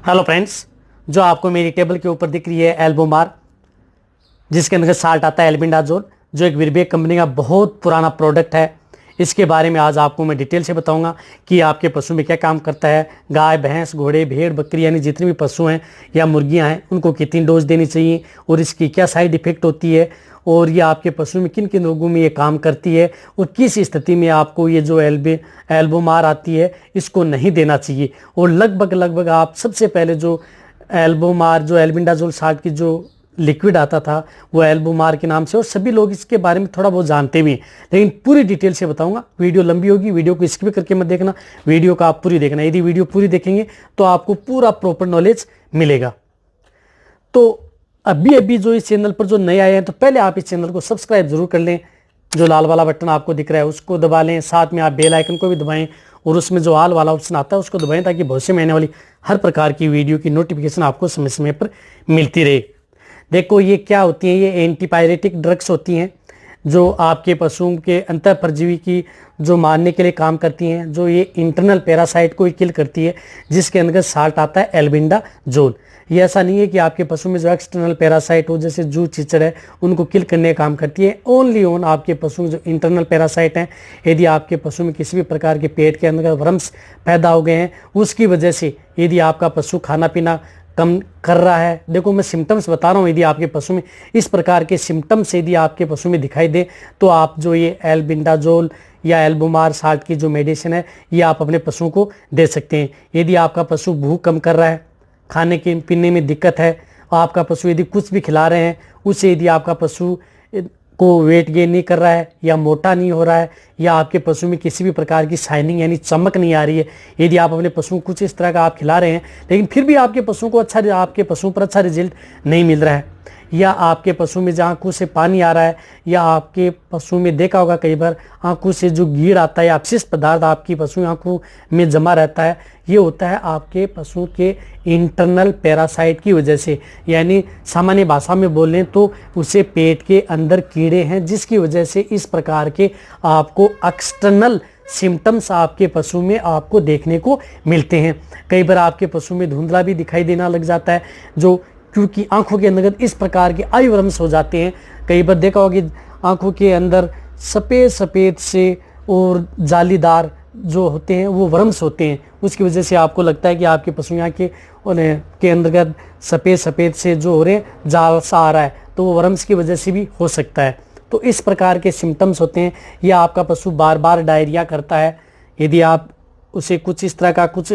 Hello friends, जो आपको मेरी टेबल के ऊपर दिख रही है एल्बोमार, जिसके अंदर साल्ट आता है एल्बेंडाजोल, जो एक विरबेक कंपनी का बहुत पुराना प्रोडक्ट है। इसके बारे में आज आपको मैं डिटेल से बताऊंगा कि आपके पशु में क्या काम करता है। गाय, भैंस, घोड़े, भेड़, बकरी यानी जितने भी पशु हैं या मुर्गियां हैं उनको कितनी डोज देनी चाहिए और इसकी क्या साइड इफेक्ट होती है और ये आपके पशु में किन किन रोगों में ये काम करती है और किस स्थिति में आपको ये जो एल्बोमार आती है इसको नहीं देना चाहिए। और लगभग आप सबसे पहले जो एल्बोमार, जो एल्बेंडाजोल साल्ट की जो लिक्विड आता था वो एल्बोमार के नाम से, और सभी लोग इसके बारे में थोड़ा बहुत जानते भी हैं, लेकिन पूरी डिटेल से बताऊंगा। वीडियो लंबी होगी, वीडियो को स्किप करके मत देखना, वीडियो का आप पूरी देखना। यदि वीडियो पूरी देखेंगे तो आपको पूरा प्रॉपर नॉलेज मिलेगा। तो अभी जो इस चैनल पर जो नए आए हैं तो पहले आप इस चैनल को सब्सक्राइब जरूर कर लें। जो लाल वाला बटन आपको दिख रहा है उसको दबा लें, साथ में आप बेल आइकन को भी दबाएं और उसमें जो ऑल वाला ऑप्शन आता है उसको दबाएं, ताकि भविष्य में आने वाली हर प्रकार की वीडियो की नोटिफिकेशन आपको समय समय पर मिलती रहे। देखो ये क्या होती हैं, ये एंटीपायरेटिक ड्रग्स होती हैं जो आपके पशुओं के अंतः परजीवी की जो मारने के लिए काम करती हैं, जो ये इंटरनल पैरासाइट को किल करती है, जिसके अंदर साल्ट आता है एल्बेंडाजोल। ये ऐसा नहीं है कि आपके पशु में जो एक्सटर्नल पैरासाइट हो, जैसे जू, चिचड़ है, उनको किल करने का काम करती है। ओनली ओन आपके पशु में जो इंटरनल पैरासाइट हैं, यदि आपके पशु में किसी भी प्रकार के पेट के अंदर वर्म्स पैदा हो गए हैं, उसकी वजह से यदि आपका पशु खाना पीना कम कर रहा है, देखो मैं सिम्टम्स बता रहा हूँ, यदि आपके पशु में इस प्रकार के सिम्टम्स यदि आपके पशु में दिखाई दे तो आप जो ये एल्बेंडाजोल या एल्बोमार साल्ट की जो मेडिसिन है ये आप अपने पशुओं को दे सकते हैं। यदि आपका पशु भूख कम कर रहा है, खाने के पीने में दिक्कत है, आपका पशु यदि कुछ भी खिला रहे हैं उससे यदि आपका पशु को वेट गेन नहीं कर रहा है या मोटा नहीं हो रहा है, या आपके पशु में किसी भी प्रकार की शाइनिंग यानी चमक नहीं आ रही है, यदि आप अपने पशु को कुछ इस तरह का आप खिला रहे हैं लेकिन फिर भी आपके पशु को आपके पशु पर अच्छा रिजल्ट नहीं मिल रहा है, या आपके पशु में जहाँ आंखों से पानी आ रहा है, या आपके पशु में देखा होगा कई बार आंखों से जो गीड़ आता है या अपशिष्ट पदार्थ आपकी पशु आंखों में जमा रहता है, ये होता है आपके पशु के इंटरनल पैरासाइट की वजह से। यानी सामान्य भाषा में बोलें तो उसे पेट के अंदर कीड़े हैं, जिसकी वजह से इस प्रकार के आपको एक्सटर्नल सिम्टम्स आपके पशु में आपको देखने को मिलते हैं। कई बार आपके पशु में धुंधला भी दिखाई देना लग जाता है, जो क्योंकि आंखों के अंदर इस प्रकार के आई वर्म्स हो जाते हैं। कई बार देखा होगा कि आंखों के अंदर सफ़ेद से और जालीदार जो होते हैं वो वर्म्स होते हैं, उसकी वजह से आपको लगता है कि आपके पशु यहाँ के अंतर्गत सफ़ेद से जो हो रहे हैं जाल सा आ रहा है, तो वो वर्म्स की वजह से भी हो सकता है। तो इस प्रकार के सिम्टम्स होते हैं। या आपका पशु बार बार डायरिया करता है, यदि आप उसे कुछ इस तरह का कुछ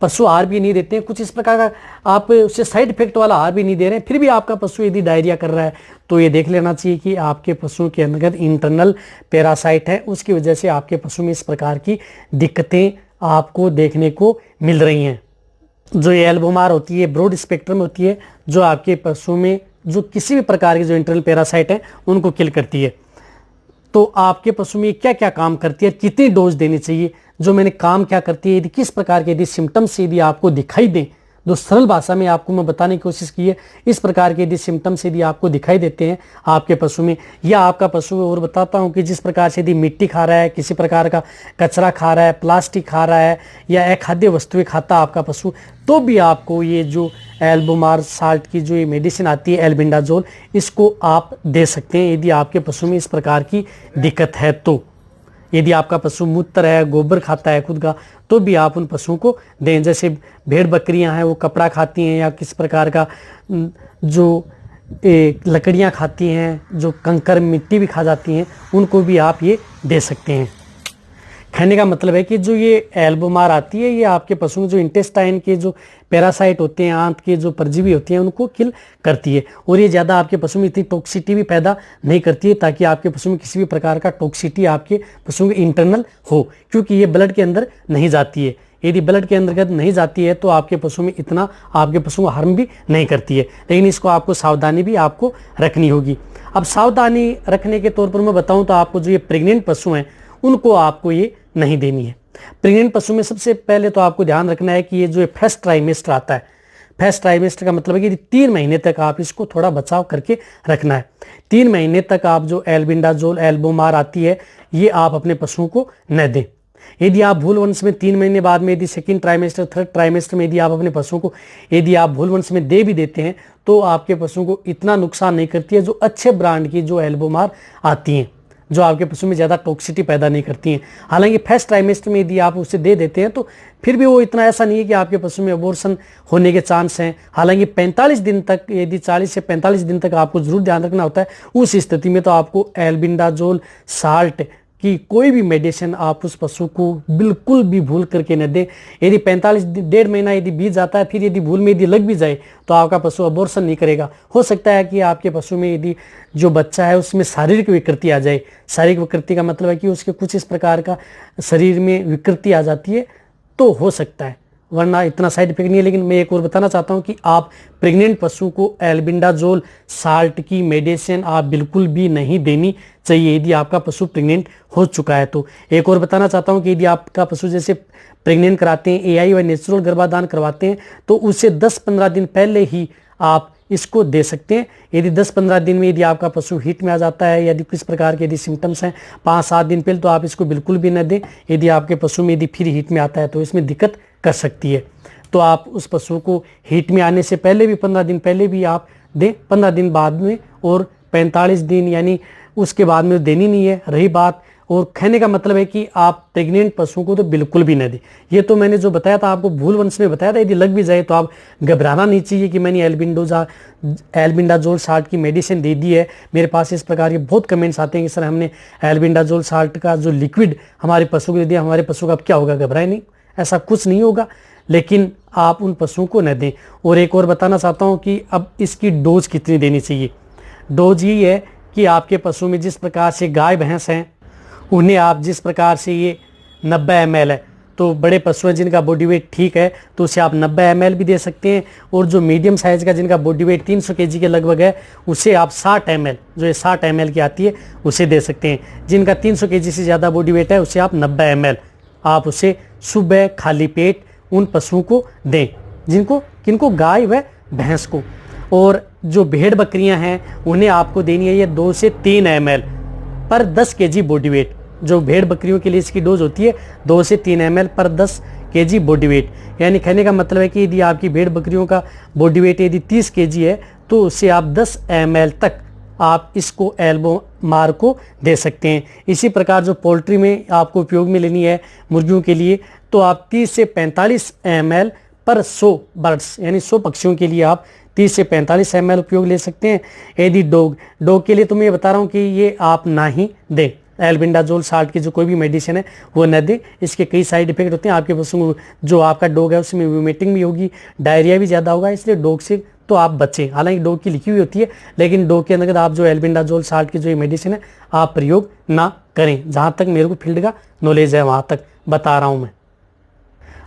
पशु आहार भी नहीं देते हैं, कुछ इस प्रकार का आप उसे साइड इफेक्ट वाला आहार भी नहीं दे रहे हैं, फिर भी आपका पशु यदि डायरिया कर रहा है तो ये देख लेना चाहिए कि आपके पशु के अंदर इंटरनल पैरासाइट है, उसकी वजह से आपके पशु में इस प्रकार की दिक्कतें आपको देखने को मिल रही हैं। जो ये एल्बोमार होती है ब्रॉड स्पेक्ट्रम होती है, जो आपके पशु में जो किसी भी प्रकार के जो इंटरनल पैरासाइट है उनको किल करती है। तो आपके पशु में क्या क्या काम करती है, कितनी डोज देनी चाहिए, जो मैंने काम क्या करती है, यदि किस प्रकार के यदि सिम्टम्स यदि आपको दिखाई दें, जो सरल भाषा में आपको मैं बताने की कोशिश की है, इस प्रकार के यदि सिम्टम्स यदि आपको दिखाई देते हैं आपके पशु में, या आपका पशु, और बताता हूं कि जिस प्रकार से यदि मिट्टी खा रहा है, किसी प्रकार का कचरा खा रहा है, प्लास्टिक खा रहा है या अखाद्य वस्तुएं खाता है आपका पशु, तो भी आपको ये जो एल्बोमार साल्ट की जो ये मेडिसिन आती है एल्बेंडाजोल, इसको आप दे सकते हैं यदि आपके पशु में इस प्रकार की दिक्कत है। तो यदि आपका पशु मूत्र है, गोबर खाता है खुद का, तो भी आप उन पशुओं को दें। जैसे भेड़ बकरियां हैं वो कपड़ा खाती हैं या किस प्रकार का जो लकड़ियां खाती हैं, जो कंकर मिट्टी भी खा जाती हैं, उनको भी आप ये दे सकते हैं। कहने का मतलब है कि जो ये एल्बोमार आती है ये आपके पशु में जो इंटेस्टाइन के जो पैरासाइट होते हैं, आंत के जो परजीवी होते हैं, उनको किल करती है, और ये ज़्यादा आपके पशु में इतनी टॉक्सिटी भी पैदा नहीं करती है, ताकि आपके पशु में किसी भी प्रकार का टॉक्सिटी आपके पशु के इंटरनल हो, क्योंकि ये ब्लड के अंदर नहीं जाती है। यदि ब्लड के अंतर्गत नहीं जाती है तो आपके पशु में इतना आपके पशु को हार्म भी नहीं करती है, लेकिन इसको आपको सावधानी भी आपको रखनी होगी। अब सावधानी रखने के तौर पर मैं बताऊं तो आपको जो ये प्रेग्नेंट पशु हैं उनको आपको ये नहीं देनी है। प्रेग्नेंट पशु में सबसे पहले तो आपको ध्यान रखना है कि ये जो फर्स्ट ट्राइमेस्टर आता है, फर्स्ट ट्राइमेस्टर का मतलब है कि 3 महीने तक आप इसको थोड़ा बचाव करके रखना है। 3 महीने तक आप जो एल्बेंडाजोल एल्बोमार आती है ये आप अपने पशुओं को न दें। यदि आप भूलवंश में 3 महीने बाद में, यदि सेकंड ट्राइमेस्टर, थर्ड ट्राइमेस्टर में यदि आप अपने पशुओं को यदि आप भूलवंश में दे भी देते हैं तो आपके पशुओं को इतना नुकसान नहीं करती है जो अच्छे ब्रांड की जो एल्बोमार आती हैं, जो आपके पशु में ज़्यादा टॉक्सिटी पैदा नहीं करती हैं। हालांकि फर्स्ट ट्राइमेस्टर में यदि आप उसे दे देते हैं तो फिर भी वो इतना ऐसा नहीं है कि आपके पशु में अबॉर्शन होने के चांस हैं। हालांकि 45 दिन तक, यदि 40 से 45 दिन तक आपको जरूर ध्यान रखना होता है। उस स्थिति में तो आपको एल्बिंडाजोल साल्ट कि कोई भी मेडिसिन आप उस पशु को बिल्कुल भी भूल करके न दें। यदि 45 डेढ़ महीना यदि बीत जाता है, फिर यदि भूल में यदि लग भी जाए तो आपका पशु अबॉर्शन नहीं करेगा। हो सकता है कि आपके पशु में यदि जो बच्चा है उसमें शारीरिक विकृति आ जाए। शारीरिक विकृति का मतलब है कि उसके कुछ इस प्रकार का शरीर में विकृति आ जाती है तो हो सकता है, वरना इतना साइड इफेक्ट नहीं है। लेकिन मैं एक और बताना चाहता हूं कि आप प्रेग्नेंट पशु को एल्बिंडाजोल साल्ट की मेडिसिन आप बिल्कुल भी नहीं देनी चाहिए यदि आपका पशु प्रेग्नेंट हो चुका है। तो एक और बताना चाहता हूं कि यदि आपका पशु जैसे प्रेग्नेंट कराते हैं, एआई व नेचुरल गर्भाधान करवाते हैं, तो उससे 10-15 दिन पहले ही आप इसको दे सकते हैं। यदि 10-15 दिन में यदि आपका पशु हीट में आ जाता है, यदि किस प्रकार के यदि सिम्टम्स हैं 5-7 दिन पहले, तो आप इसको बिल्कुल भी न दें। यदि आपके पशु में यदि फिर हीट में आता है तो इसमें दिक्कत कर सकती है। तो आप उस पशु को हीट में आने से पहले भी 15 दिन पहले भी आप दें, 15 दिन बाद में, और 45 दिन यानी उसके बाद में देनी नहीं है। रही बात और खाने का मतलब है कि आप प्रेग्नेंट पशुओं को तो बिल्कुल भी न दें। ये तो मैंने जो बताया था आपको भूलवंश में बताया था। यदि लग भी जाए तो आप घबराना नहीं चाहिए कि मैंने एल्बिंडाजोल साल्ट की मेडिसिन दे दी है। मेरे पास इस प्रकार के बहुत कमेंट्स आते हैं कि सर हमने एल्बिंडाजोल साल्ट का जो लिक्विड हमारे पशु को दे दिया, हमारे पशु का अब क्या होगा। घबराए नहीं, ऐसा कुछ नहीं होगा, लेकिन आप उन पशुओं को न दें। और एक और बताना चाहता हूं कि अब इसकी डोज कितनी देनी चाहिए। डोज यही है कि आपके पशु में जिस प्रकार से गाय भैंस हैं उन्हें आप जिस प्रकार से ये 90 ml है, तो बड़े पशु हैं जिनका बॉडी वेट ठीक है तो उसे आप 90 ml भी दे सकते हैं। और जो मीडियम साइज का जिनका बॉडी वेट 300 kg के लगभग है उसे आप 60 ml, जो ये 60 ml की आती है उसे दे सकते हैं। जिनका 300 kg से ज़्यादा बॉडी वेट है उसे आप 90 ml आप उसे सुबह खाली पेट उन पशुओं को दें, किनको गाय व भैंस को। और जो भेड़ बकरियां हैं उन्हें आपको देनी है ये 2 से 3 ml पर 10 kg बॉडी वेट। जो भेड़ बकरियों के लिए इसकी डोज होती है 2 से 3 ml पर 10 kg बॉडी वेट। यानी कहने का मतलब है कि यदि आपकी भेड़ बकरियों का बॉडी वेट यदि 30 kg है तो उससे आप 10 ml तक आप इसको एल्बोमार को दे सकते हैं। इसी प्रकार जो पोल्ट्री में आपको उपयोग में लेनी है मुर्गियों के लिए, तो आप 30 से 45 ml पर 100 बर्ड्स यानी 100 पक्षियों के लिए आप 30 से 45 ml उपयोग ले सकते हैं। यदि डॉग के लिए तो मैं ये बता रहा हूँ कि ये आप ना ही दें। एल्बिंडाजोल साल्ट की जो कोई भी मेडिसिन है वो न दें। इसके कई साइड इफेक्ट होते हैं। आपके पशु को जो आपका डॉग है उसमें वोमिटिंग भी होगी, डायरिया भी ज़्यादा होगा, इसलिए डॉग से तो आप बचें। हालांकि डॉग की लिखी हुई होती है, लेकिन डॉग के अंदर आप जो एल्बिंडाजोल साल्ट की जो ये मेडिसिन है आप प्रयोग ना करें। जहाँ तक मेरे को फील्ड का नॉलेज है वहाँ तक बता रहा हूँ मैं।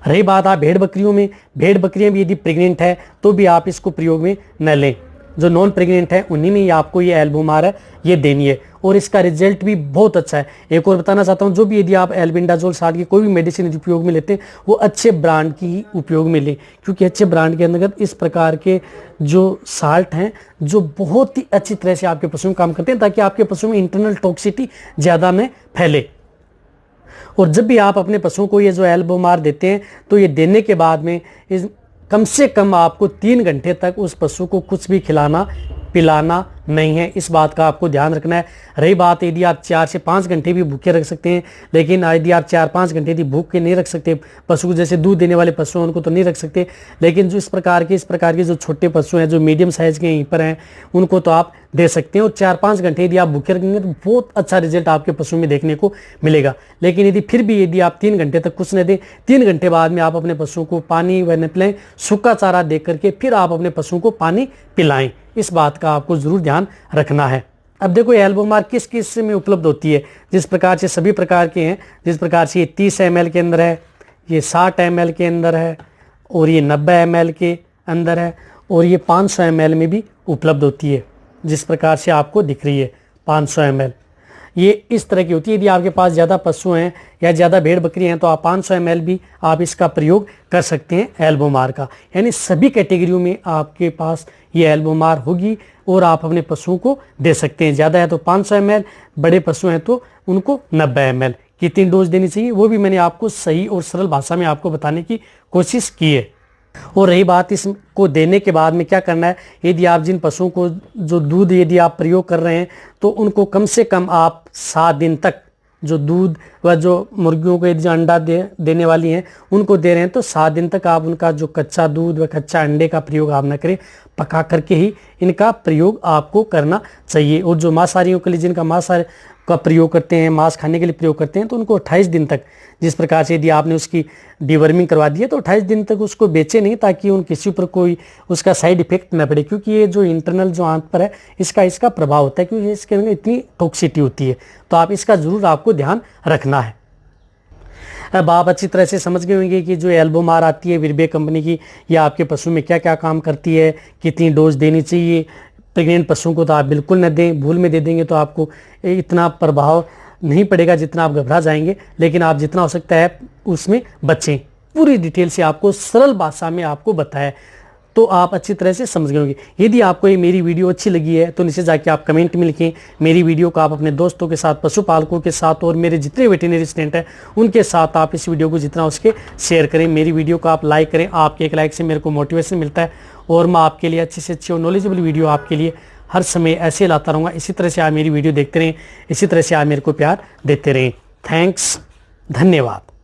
रही बात आप भेड़ बकरियों में, भेड़ बकरियां भी यदि प्रेग्नेंट है तो भी आप इसको प्रयोग में न लें। जो नॉन प्रेग्नेंट है उन्हीं में ही आपको ये एल्बोमार है ये देनी है, और इसका रिजल्ट भी बहुत अच्छा है। एक और बताना चाहता हूँ, जो भी यदि आप एल्बिंडाजोल साल्ट की कोई भी मेडिसिन यदि उपयोग में लेते हैं वो अच्छे ब्रांड की ही उपयोग में लें, क्योंकि अच्छे ब्रांड के अंदर इस प्रकार के जो साल्ट हैं जो बहुत ही अच्छी तरह से आपके पशु में काम करते हैं, ताकि आपके पशु में इंटरनल टॉक्सिटी ज़्यादा न फैले। और जब भी आप अपने पशुओं को ये जो एल्बोमार देते हैं तो ये देने के बाद में कम से कम आपको 3 घंटे तक उस पशु को कुछ भी खिलाना पिलाना नहीं है। इस बात का आपको ध्यान रखना है। रही बात यदि आप 4 से 5 घंटे भी भूखे रख सकते हैं, लेकिन यदि आप 4-5 घंटे यदि भूख के नहीं रख सकते पशु को, जैसे दूध देने वाले पशु हैं उनको तो नहीं रख सकते, लेकिन जो इस प्रकार के जो छोटे पशु हैं जो मीडियम साइज के यहीं पर हैं उनको तो आप दे सकते हैं। और 4-5 घंटे यदि आप भूखे रखेंगे तो बहुत अच्छा रिजल्ट आपके पशु में देखने को मिलेगा। लेकिन यदि फिर भी यदि आप 3 घंटे तक कुछ न दें, 3 घंटे बाद में आप अपने पशुओं को पानी व न पिलाएं, सूखा चारा दे करके फिर आप अपने पशुओं को पानी पिलाएं। इस बात का आपको जरूर ध्यान रखना है। अब देखो एल्बोमार किस किस में उपलब्ध होती है। जिस प्रकार से सभी प्रकार के हैं, जिस प्रकार से ये 30 ml के अंदर है, ये 60 ml के अंदर है, और ये 90 ml के अंदर है, और ये 500 ml में भी उपलब्ध होती है। जिस प्रकार से आपको दिख रही है 500 ml, ये इस तरह की होती है। यदि आपके पास ज़्यादा पशु हैं या ज़्यादा भेड़ बकरी हैं तो आप 500 ml भी आप इसका प्रयोग कर सकते हैं एल्बोमार का। यानी सभी कैटेगरियों में आपके पास ये एल्बोमार होगी और आप अपने पशुओं को दे सकते हैं। ज़्यादा है तो 500 ml, बड़े पशु हैं तो उनको 90 ml। कितनी डोज देनी चाहिए वो भी मैंने आपको सही और सरल भाषा में आपको बताने की कोशिश की है। और रही बात इसको देने के बाद में क्या करना है, यदि आप जिन पशुओं को जो दूध यदि आप प्रयोग कर रहे हैं तो उनको कम से कम आप 7 दिन तक जो दूध व जो मुर्गियों को यदि जो अंडा देने वाली हैं उनको दे रहे हैं तो 7 दिन तक आप उनका जो कच्चा दूध व कच्चा अंडे का प्रयोग आप न करें, पका करके ही इनका प्रयोग आपको करना चाहिए। और जो मांसाहारियों के लिए जिनका मांसाहारी का प्रयोग करते हैं, मांस खाने के लिए प्रयोग करते हैं, तो उनको 28 दिन तक, जिस प्रकार से यदि आपने उसकी डिवर्मिंग करवा दी है तो 28 दिन तक उसको बेचे नहीं, ताकि उन किसी ऊपर कोई उसका साइड इफेक्ट न पड़े, क्योंकि ये जो इंटरनल जो आंत पर है इसका प्रभाव होता है, क्योंकि इसके अंदर इतनी टॉक्सिटी होती है। तो आप इसका जरूर आपको ध्यान रखना है। अब आप अच्छी तरह से समझ गए होंगे कि जो एल्बोमार आती है विरबे कंपनी की, यह आपके पशु में क्या क्या काम करती है, कितनी डोज देनी चाहिए। प्रेग्नेंट पशुओं को तो आप बिल्कुल न दें, भूल में दे देंगे तो आपको इतना प्रभाव नहीं पड़ेगा जितना आप घबरा जाएंगे, लेकिन आप जितना हो सकता है उसमें बचें। पूरी डिटेल से आपको सरल भाषा में आपको बताया, तो आप अच्छी तरह से समझ गए होंगे। यदि आपको ये मेरी वीडियो अच्छी लगी है तो नीचे जाके आप कमेंट में लिखें। मेरी वीडियो को आप अपने दोस्तों के साथ, पशुपालकों के साथ और मेरे जितने वेटरनरी स्टूडेंट हैं उनके साथ आप इस वीडियो को जितना उसके शेयर करें। मेरी वीडियो को आप लाइक करें, आपके एक लाइक से मेरे को मोटिवेशन मिलता है और मैं आपके लिए अच्छी से अच्छी और नॉलेजेबल वीडियो आपके लिए हर समय ऐसे लाता रहूँगा। इसी तरह से आप मेरी वीडियो देखते रहें, इसी तरह से आप मेरे को प्यार देते रहें। थैंक्स, धन्यवाद।